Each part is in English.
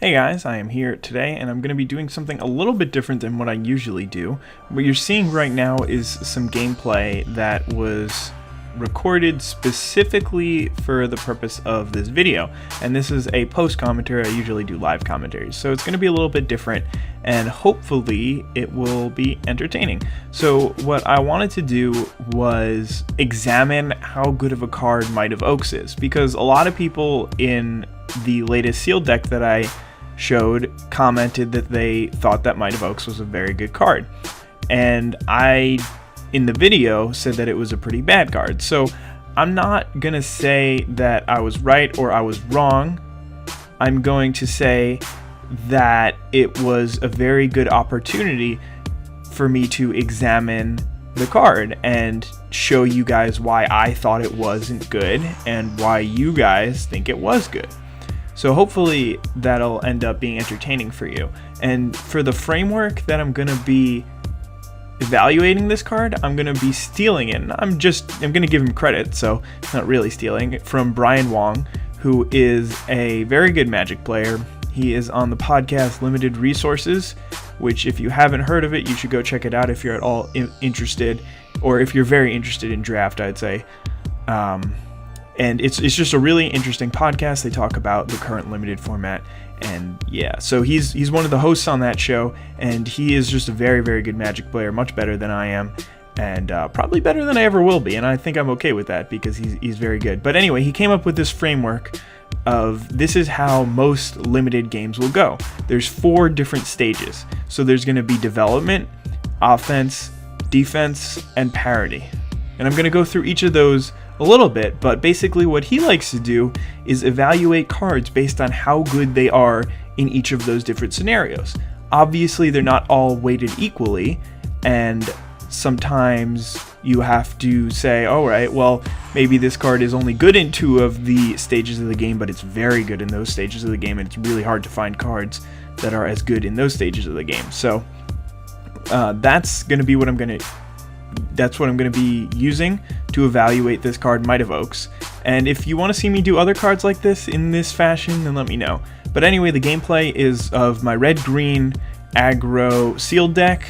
Hey guys, I am here today and I'm going to be doing something a little bit different than what I usually do. What you're seeing right now is some gameplay that was recorded specifically for the purpose of this video, and this is a post commentary. I usually do live commentaries, so it's going to be a little bit different and hopefully it will be entertaining. So what I wanted to do was examine how good of a card Might of Oaks is, because a lot of people in the latest sealed deck that I showed commented that they thought that Might of Oaks was a very good card, and I in the video said that it was a pretty bad card. So I'm not gonna say that I was right or I was wrong. I'm going to say that it was a very good opportunity for me to examine the card and show you guys why I thought it wasn't good and why you guys think it was good. So hopefully that'll end up being entertaining for you. And for the framework that I'm gonna be evaluating this card, I'm gonna be stealing it. I'm gonna give him credit, so it's not really stealing, from Brian Wong, who is a very good Magic player. He is on the podcast Limited Resources, which if you haven't heard of it, you should go check it out if you're at all interested, or if you're very interested in draft, I'd say. And it's just a really interesting podcast. They talk about the current limited format, and yeah, so he's one of the hosts on that show, and he is just a very, very good Magic player, much better than I am, and probably better than I ever will be, and I think I'm okay with that because he's very good. But anyway, he came up with this framework of this is how most limited games will go. There's 4 different stages. So there's going to be development, offense, defense, and parity. And I'm going to go through each of those a little bit, but basically what he likes to do is evaluate cards based on how good they are in each of those different scenarios. Obviously, they're not all weighted equally, and sometimes you have to say, all right, well, maybe this card is only good in 2 of the stages of the game, but it's very good in those stages of the game, and it's really hard to find cards that are as good in those stages of the game. So that's going to be what I'm going to be using to evaluate this card, Might of Oaks. And if you want to see me do other cards like this in this fashion, then let me know. But anyway, the gameplay is of my red-green aggro sealed deck,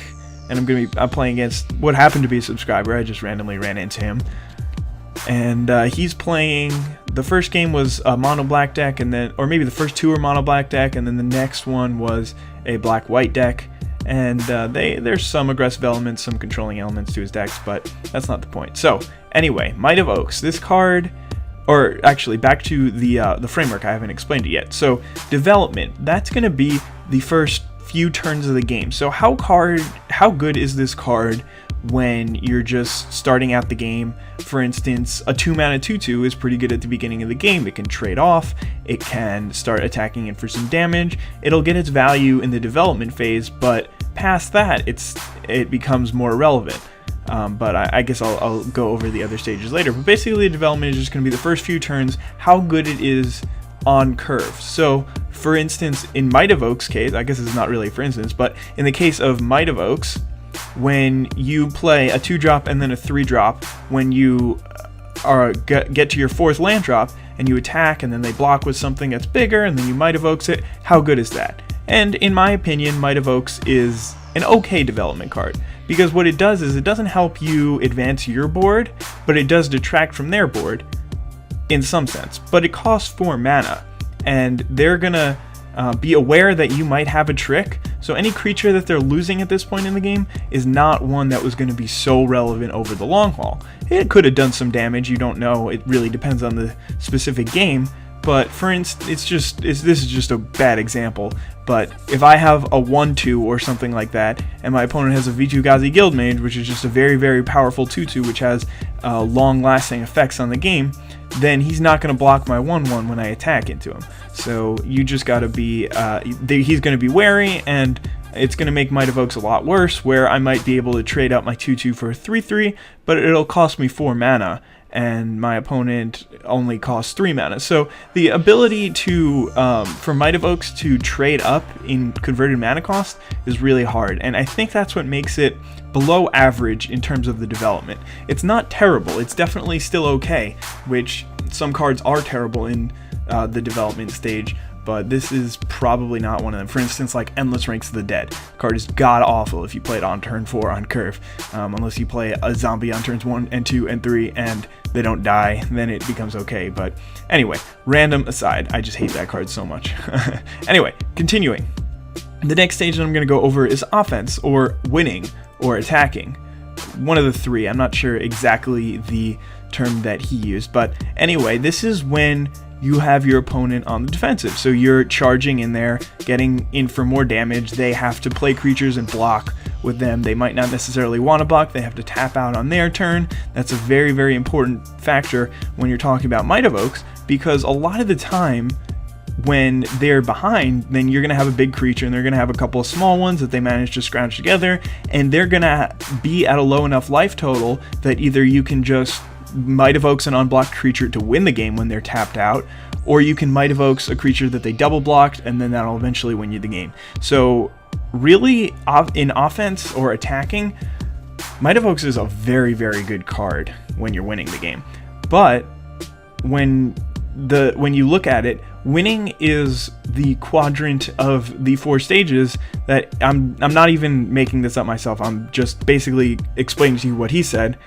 and I'm playing against what happened to be a subscriber. I just randomly ran into him, and he's playing. The first game was a mono black deck, and then, or maybe the first 2 were mono black deck, and then the next one was a black white deck. And there's some aggressive elements, some controlling elements to his decks, but that's not the point. So anyway, Might of Oaks. This card, or actually back to the framework, I haven't explained it yet. So development, that's going to be the first few turns of the game. So how good is this card when you're just starting out the game? For instance, a 2-mana 2/2 is pretty good at the beginning of the game. It can trade off, it can start attacking it for some damage, it'll get its value in the development phase, but past that it becomes more relevant. But I guess I'll go over the other stages later. But basically, the development is just going to be the first few turns, how good it is on curve. So for instance, in Might of Oaks case, I guess it's not really for instance, but in the case of Might of Oaks, when you play a 2-drop and then a 3-drop, when you get to your 4th land drop and you attack and then they block with something that's bigger and then you Might of Oaks it, how good is that? And in my opinion, Might of Oaks is an okay development card, because what it does is it doesn't help you advance your board, but it does detract from their board in some sense. But it costs 4 mana, and they're gonna be aware that you might have a trick, so any creature that they're losing at this point in the game is not one that was going to be so relevant over the long haul. It could have done some damage, you don't know, it really depends on the specific game, but for instance, this is just a bad example, but if I have a 1/2 or something like that, and my opponent has a Vitu-Ghazi Guildmage, which is just a very, very powerful 2/2, which has long-lasting effects on the game, then he's not going to block my 1/1 when I attack into him. So you just got to be, he's going to be wary, and it's going to make Might of Oaks a lot worse, where I might be able to trade out my 2/2 for a 3/3, but it'll cost me 4 mana, and my opponent only costs 3 mana. So the ability to, for Might of Oaks to trade up in converted mana cost is really hard, and I think that's what makes it below average in terms of the development. It's not terrible, it's definitely still okay, which some cards are terrible in the development stage, but this is probably not one of them. For instance, like Endless Ranks of the Dead. The card is god-awful if you play it on turn 4 on curve. Unless you play a zombie on turns 1 and 2 and 3 and they don't die, then it becomes okay. But anyway, random aside, I just hate that card so much. Anyway, continuing. The next stage that I'm going to go over is offense, or winning, or attacking. One of the three. I'm not sure exactly the term that he used, but anyway, this is when you have your opponent on the defensive. So you're charging in there, getting in for more damage. They have to play creatures and block with them. They might not necessarily want to block. They have to tap out on their turn. That's a very, very important factor when you're talking about Might of Oaks, because a lot of the time when they're behind, then you're going to have a big creature and they're going to have a couple of small ones that they manage to scrounge together, and they're going to be at a low enough life total that either you can just Might of Oaks an unblocked creature to win the game when they're tapped out, or you can Might of Oaks a creature that they double blocked, and then that'll eventually win you the game. So really, in offense or attacking, Might of Oaks is a very, very good card when you're winning the game. But when you look at it, winning is the quadrant of the 4 stages that I'm not even making this up myself. I'm just basically explaining to you what he said,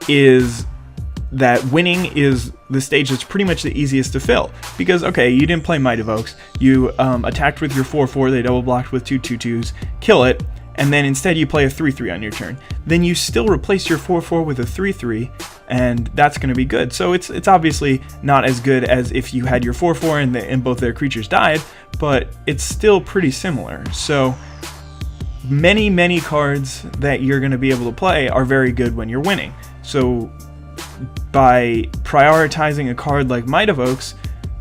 is that winning is the stage that's pretty much the easiest to fill. Because, okay, you didn't play Might of Oaks, you attacked with your 4/4, they double blocked with 2 2/2s, kill it, and then instead you play a 3/3 on your turn. Then you still replace your 4/4 with a 3/3, and that's going to be good. So it's obviously not as good as if you had your 4/4 and both their creatures died, but it's still pretty similar. So many cards that you're going to be able to play are very good when you're winning. So by prioritizing a card like Might of Oaks,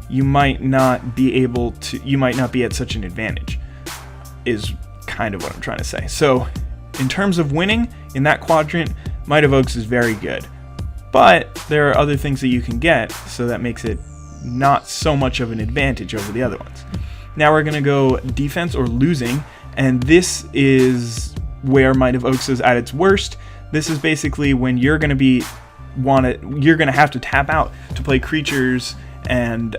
you might not be at such an advantage, is kind of what I'm trying to say. So in terms of winning in that quadrant, Might of Oaks is very good, but there are other things that you can get, so that makes it not so much of an advantage over the other ones. Now we're going to go defense or losing, and this is where Might of Oaks is at its worst. This is basically when you're going to have to tap out to play creatures, and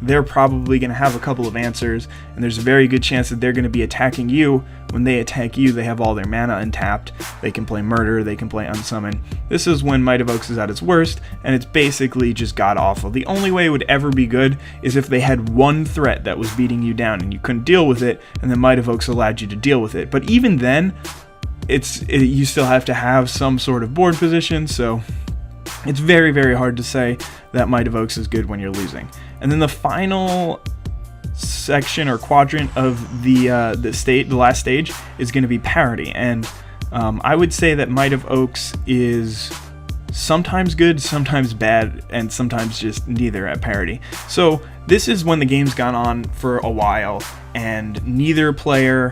they're probably going to have a couple of answers, and there's a very good chance that they're going to be attacking you. When they attack you, they have all their mana untapped. They can play Murder, they can play Unsummon. This is when Might of Oaks is at its worst, and it's basically just god-awful. The only way it would ever be good is if they had one threat that was beating you down and you couldn't deal with it, and then Might of Oaks allowed you to deal with it. But even then, you still have to have some sort of board position, so it's very, very hard to say that Might of Oaks is good when you're losing. And then the final section or quadrant of the last stage is going to be parity. And I would say that Might of Oaks is sometimes good, sometimes bad, and sometimes just neither at parity. So this is when the game's gone on for a while and neither player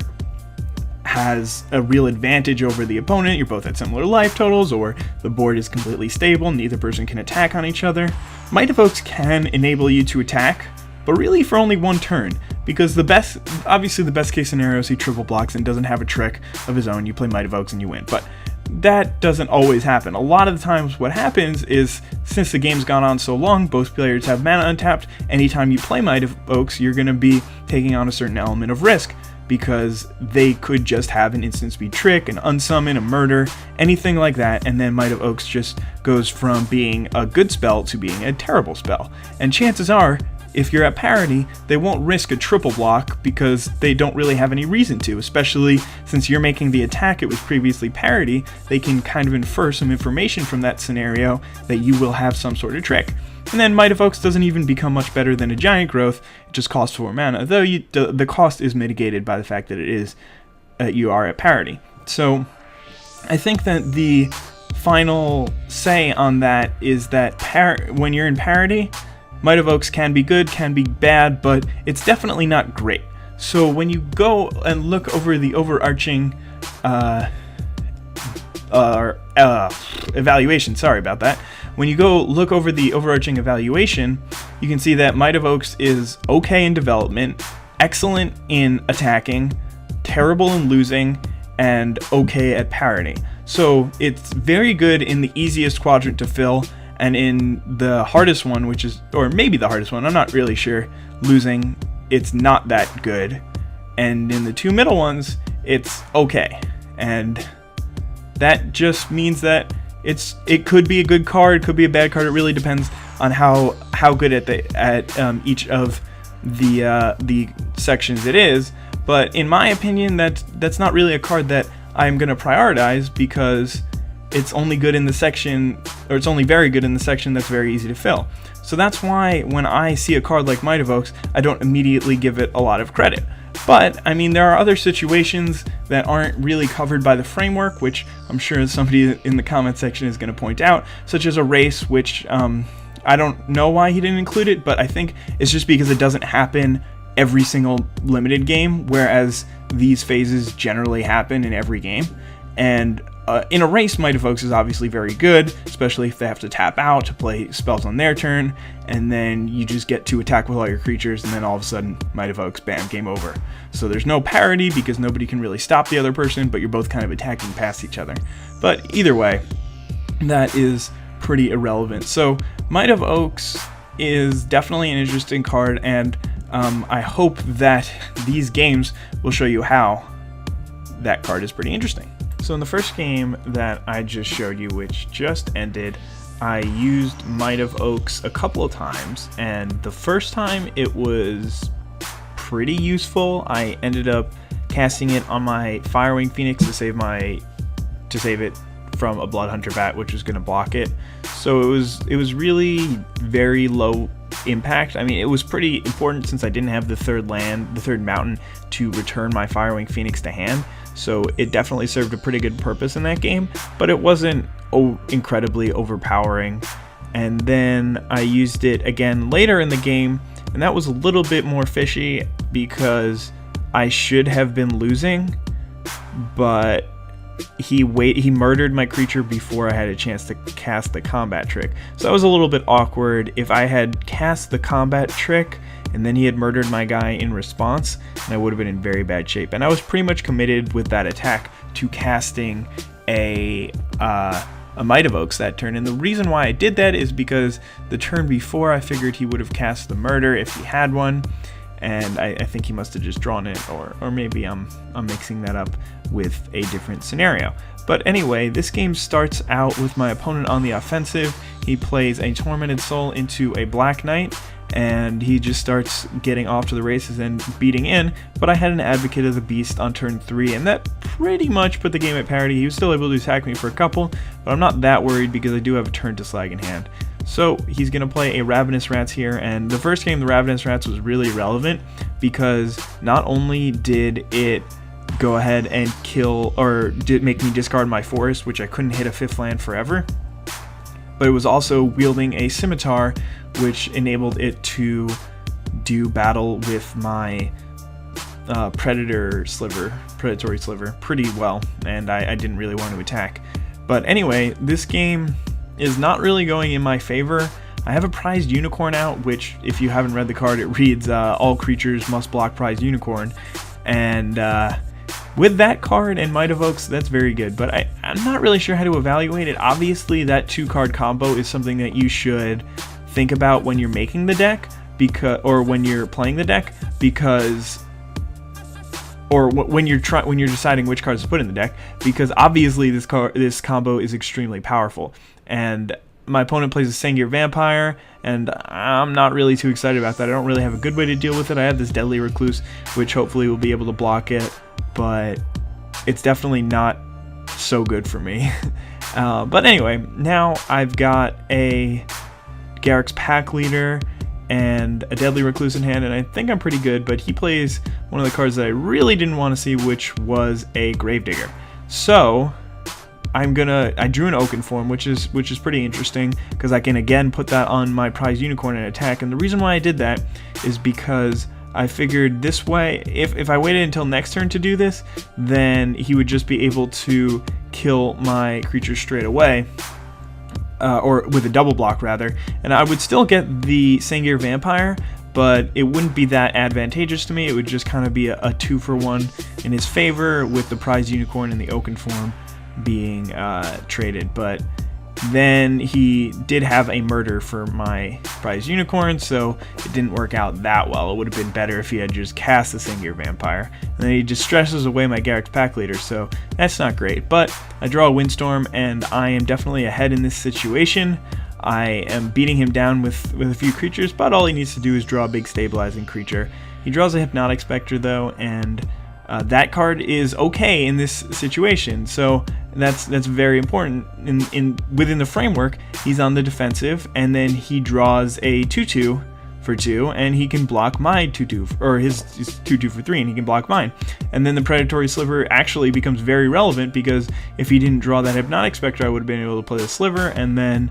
has a real advantage over the opponent. You're both at similar life totals, or the board is completely stable, neither person can attack on each other. Might of Oaks can enable you to attack, but really for only one turn, because obviously the best case scenario is he triple blocks and doesn't have a trick of his own. You play Might of Oaks and you win, but that doesn't always happen. A lot of the times what happens is, since the game's gone on so long, both players have mana untapped. Anytime you play Might of Oaks, you're going to be taking on a certain element of risk, because they could just have an instant speed trick, an unsummon, a murder, anything like that, and then Might of Oaks just goes from being a good spell to being a terrible spell. And chances are, if you're at parity, they won't risk a triple block because they don't really have any reason to, especially since you're making the attack, it was previously parity. They can kind of infer some information from that scenario that you will have some sort of trick. And then Might of Oaks doesn't even become much better than a Giant Growth, it just costs 4 mana, though the cost is mitigated by the fact that you are at parity. So I think that the final say on that is that when you're in parity, Might of Oaks can be good, can be bad, but it's definitely not great. So when you go and look over the overarching evaluation, sorry about that. When you go look over the overarching evaluation, you can see that Might of Oaks is okay in development, excellent in attacking, terrible in losing, and okay at parity. So it's very good in the easiest quadrant to fill, and in the hardest one, or maybe the hardest one, I'm not really sure, losing, it's not that good, and in the two middle ones, it's okay. And that just means that it could be a good card, it could be a bad card. It really depends on how good at each of the sections it is. But in my opinion, that's not really a card that I'm gonna prioritize, because it's only good in the section, or it's only very good in the section that's very easy to fill. So that's why when I see a card like Might of Oaks, I don't immediately give it a lot of credit. But, I mean, there are other situations that aren't really covered by the framework, which I'm sure somebody in the comment section is going to point out, such as a race, which I don't know why he didn't include it, but I think it's just because it doesn't happen every single limited game, whereas these phases generally happen in every game. And in a race, Might of Oaks is obviously very good, especially if they have to tap out to play spells on their turn, and then you just get to attack with all your creatures, and then all of a sudden, Might of Oaks, bam, game over. So there's no parity because nobody can really stop the other person, but you're both kind of attacking past each other. But either way, that is pretty irrelevant. So Might of Oaks is definitely an interesting card, and I hope that these games will show you how that card is pretty interesting. So in the first game that I just showed you, which just ended, I used Might of Oaks a couple of times, and the first time it was pretty useful. I ended up casting it on my Firewing Phoenix to save it from a Bloodhunter Bat, which was going to block it. So it was really very low impact. I mean, it was pretty important since I didn't have the third mountain to return my Firewing Phoenix to hand. So it definitely served a pretty good purpose in that game, but it wasn't incredibly overpowering. And then I used it again later in the game, and that was a little bit more fishy because I should have been losing, but he murdered my creature before I had a chance to cast the combat trick. So that was a little bit awkward. If I had cast the combat trick and then he had murdered my guy in response, and I would have been in very bad shape. And I was pretty much committed with that attack to casting a Might of Oaks that turn. And the reason why I did that is because the turn before I figured he would have cast the murder if he had one, and I think he must have just drawn it, or maybe I'm mixing that up with a different scenario. But anyway, this game starts out with my opponent on the offensive. He plays a Tormented Soul into a Black Knight, and he just starts getting off to the races and beating in, but I had an Advocate of the Beast on turn 3, and that pretty much put the game at parity. He was still able to attack me for a couple, but I'm not that worried because I do have a turn to Slag in hand. So he's going to play a Ravenous Rats here, and the first game, the Ravenous Rats, was really relevant because not only did it go ahead and kill, or did make me discard my forest, which I couldn't hit a 5th land forever, but it was also wielding a Scimitar, which enabled it to do battle with my Predatory Sliver pretty well, and I didn't really want to attack. But anyway, this game is not really going in my favor. I have a Prized Unicorn out, which, if you haven't read the card, it reads all creatures must block Prized Unicorn, and with that card and Might of Oaks, that's very good, but I'm not really sure how to evaluate it. Obviously, that 2-card combo is something that you should think about when you're making the deck, or when you're playing the deck, or when you're deciding which cards to put in the deck, because obviously this combo is extremely powerful. And my opponent plays a Sengir Vampire, and I'm not really too excited about that. I don't really have a good way to deal with it. I have this Deadly Recluse, which hopefully will be able to block it, but it's definitely not so good for me. But anyway, now I've got a Garruk's Pack Leader and a Deadly Recluse in hand, and I think I'm pretty good, but he plays one of the cards that I really didn't want to see, which was a Gravedigger. So I drew an Oaken form, which is pretty interesting because I can again put that on my Prized Unicorn and attack. And the reason why I did that is because I figured this way, if I waited until next turn to do this, then he would just be able to kill my creature straight away, or with a double block rather, and I would still get the Sengir Vampire, but it wouldn't be that advantageous to me. It would just kind of be a 2-for-1 in his favor, with the Prized Unicorn and the Oaken form being traded. But Then he did have a murder for my prize unicorn, so it didn't work out that well. It would have been better if he had just cast the Singular Vampire. And then he just stresses away my Garruk's Pack Leader, so that's not great. But I draw a Windstorm, and I am definitely ahead in this situation. I am beating him down with a few creatures, but all he needs to do is draw a big stabilizing creature. He draws a Hypnotic Spectre, though, and that card is okay in this situation, so that's very important. Within the framework, he's on the defensive, and then he draws a 2/2 for 2, and he can block my 2/2, or his 2/2 for 3, and he can block mine. And then the Predatory Sliver actually becomes very relevant, because if he didn't draw that Hypnotic Spectre, I would have been able to play the Sliver, and then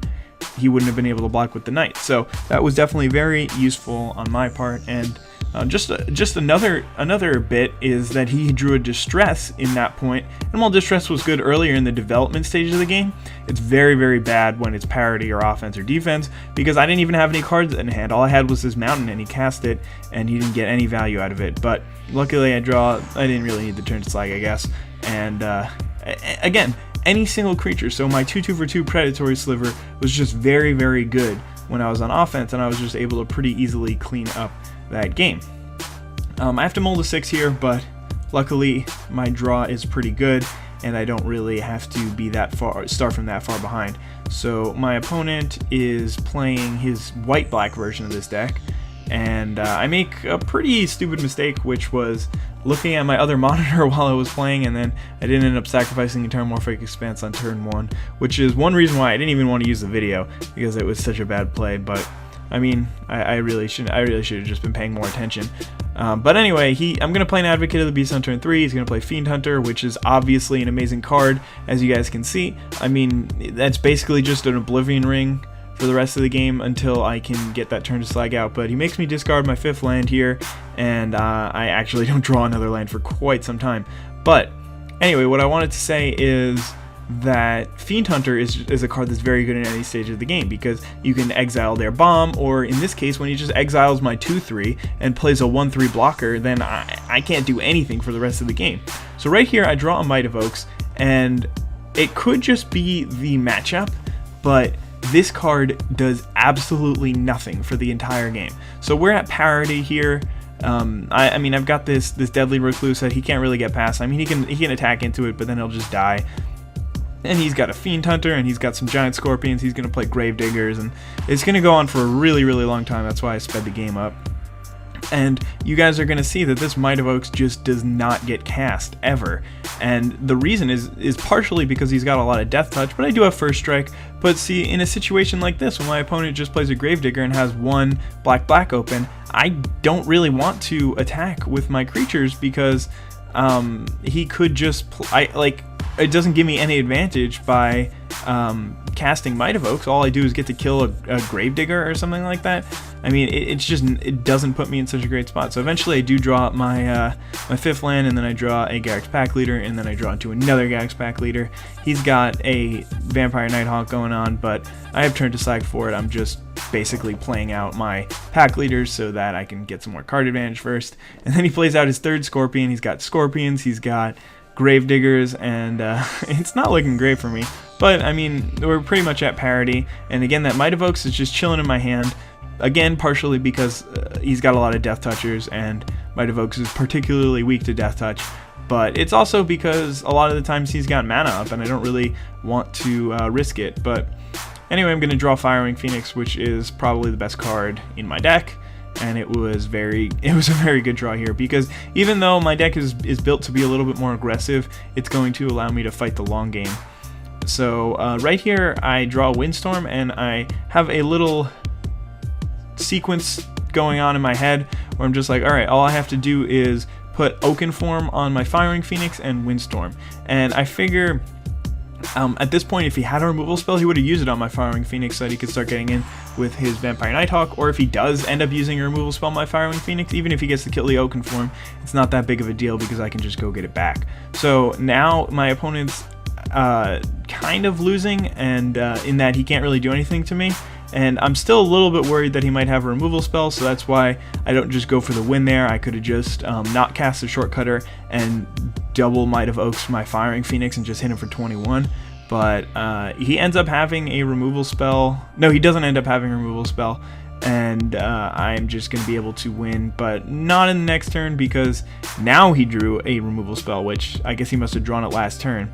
he wouldn't have been able to block with the Knight. So that was definitely very useful on my part. And just another bit is that he drew a Distress in that point, and while Distress was good earlier in the development stage of the game, it's very, very bad when it's parity or offense or defense, because I didn't even have any cards in hand. All I had was this mountain, and he cast it, and he didn't get any value out of it. But luckily I didn't really need the turn to slag, I guess. And again, any single creature, so my 2/2 for 2 Predatory Sliver was just very, very good when I was on offense, and I was just able to pretty easily clean up that game. I have to mold a 6 here, but luckily my draw is pretty good, and I don't really have to be start from that far behind. So my opponent is playing his white-black version of this deck, and I make a pretty stupid mistake, which was looking at my other monitor while I was playing, and then I didn't end up sacrificing Terramorphic Expanse on turn 1, which is one reason why I didn't even want to use the video, because it was such a bad play. But I mean, I really should have just been paying more attention. But anyway, I'm going to play an Advocate of the Beast on turn 3. He's going to play Fiend Hunter, which is obviously an amazing card, as you guys can see. I mean, that's basically just an Oblivion Ring for the rest of the game until I can get that turn to slag out. But he makes me discard my 5th land here, and I actually don't draw another land for quite some time. But anyway, what I wanted to say is that Fiend Hunter is a card that's very good in any stage of the game, because you can exile their bomb, or in this case, when he just exiles my 2/3 and plays a 1/3 blocker, then I can't do anything for the rest of the game. So right here, I draw a Might of Oaks, and it could just be the matchup, but this card does absolutely nothing for the entire game. So we're at parity here. I mean, I've got this Deadly Recluse that he can't really get past. I mean, he can attack into it, but then he'll just die. And he's got a Fiend Hunter, and he's got some Giant Scorpions. He's going to play Gravediggers, and it's going to go on for a really, really long time. That's why I sped the game up. And you guys are going to see that this Might of Oaks just does not get cast, ever. And the reason is partially because he's got a lot of Death Touch, but I do have First Strike. But see, in a situation like this, when my opponent just plays a Gravedigger and has one black open, I don't really want to attack with my creatures, because he could just it doesn't give me any advantage by casting Might of Oaks. All I do is get to kill a Gravedigger or something like that. I mean, it doesn't put me in such a great spot. So eventually I do draw my 5th land, and then I draw a Garruk's Pack Leader, and then I draw into another Garruk's Pack Leader. He's got a Vampire Nighthawk going on, but I have turn to slag for it. I'm just basically playing out my Pack Leaders so that I can get some more card advantage first. And then he plays out his 3rd Scorpion. He's got Scorpions, he's got Gravediggers, and it's not looking great for me. But I mean, we're pretty much at parity, and again, that Might of Oaks is just chilling in my hand. Again, partially because he's got a lot of Death Touchers, and Might of Oaks is particularly weak to Death Touch. But it's also because a lot of the times he's got mana up, and I don't really want to risk it. But anyway, I'm going to draw Firewing Phoenix, which is probably the best card in my deck. And it was a very good draw here, because even though my deck is built to be a little bit more aggressive, it's going to allow me to fight the long game. So right here, I draw Windstorm, and I have a little sequence going on in my head where I'm just like, all right, all I have to do is put Oakenform on my Firewing Phoenix and Windstorm. And I figure at this point, if he had a removal spell, he would have used it on my Firewing Phoenix so that he could start getting in with his Vampire Nighthawk. Or if he does end up using a removal spell on my Firewing Phoenix, even if he gets to kill the Oakenform, it's not that big of a deal, because I can just go get it back. So now my opponent's kind of losing, and in that he can't really do anything to me. And I'm still a little bit worried that he might have a removal spell, so that's why I don't just go for the win there. I could have just not cast the Shortcutter and double Might of Oaks my Firewing Phoenix and just hit him for 21. but he ends up having a removal spell. No, he doesn't end up having a removal spell, and I'm just going to be able to win, but not in the next turn, because now he drew a removal spell, which I guess he must have drawn it last turn,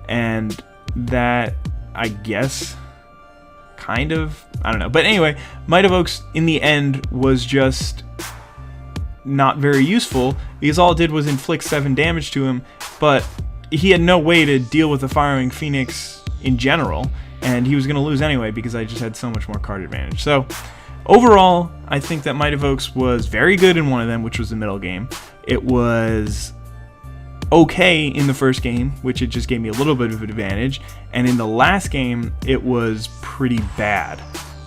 and that, I guess, kind of, I don't know. But anyway, Might of Oaks in the end was just not very useful, because all it did was inflict 7 damage to him, but he had no way to deal with the Firewing Phoenix in general, and he was going to lose anyway because I just had so much more card advantage. So overall, I think that Might of Oaks was very good in one of them, which was the middle game. It was okay in the first game, which it just gave me a little bit of an advantage, and in the last game it was pretty bad.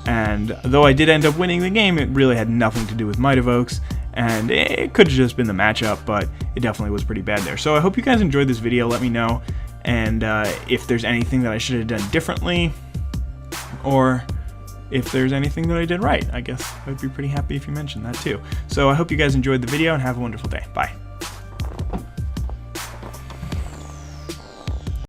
And though I did end up winning the game, it really had nothing to do with Might of Oaks, and it could have just been the matchup, but it definitely was pretty bad there. So I hope you guys enjoyed this video. Let me know, and if there's anything that I should have done differently, or if there's anything that I did right. I guess I'd be pretty happy if you mentioned that too. So I hope you guys enjoyed the video, and have a wonderful day. Bye.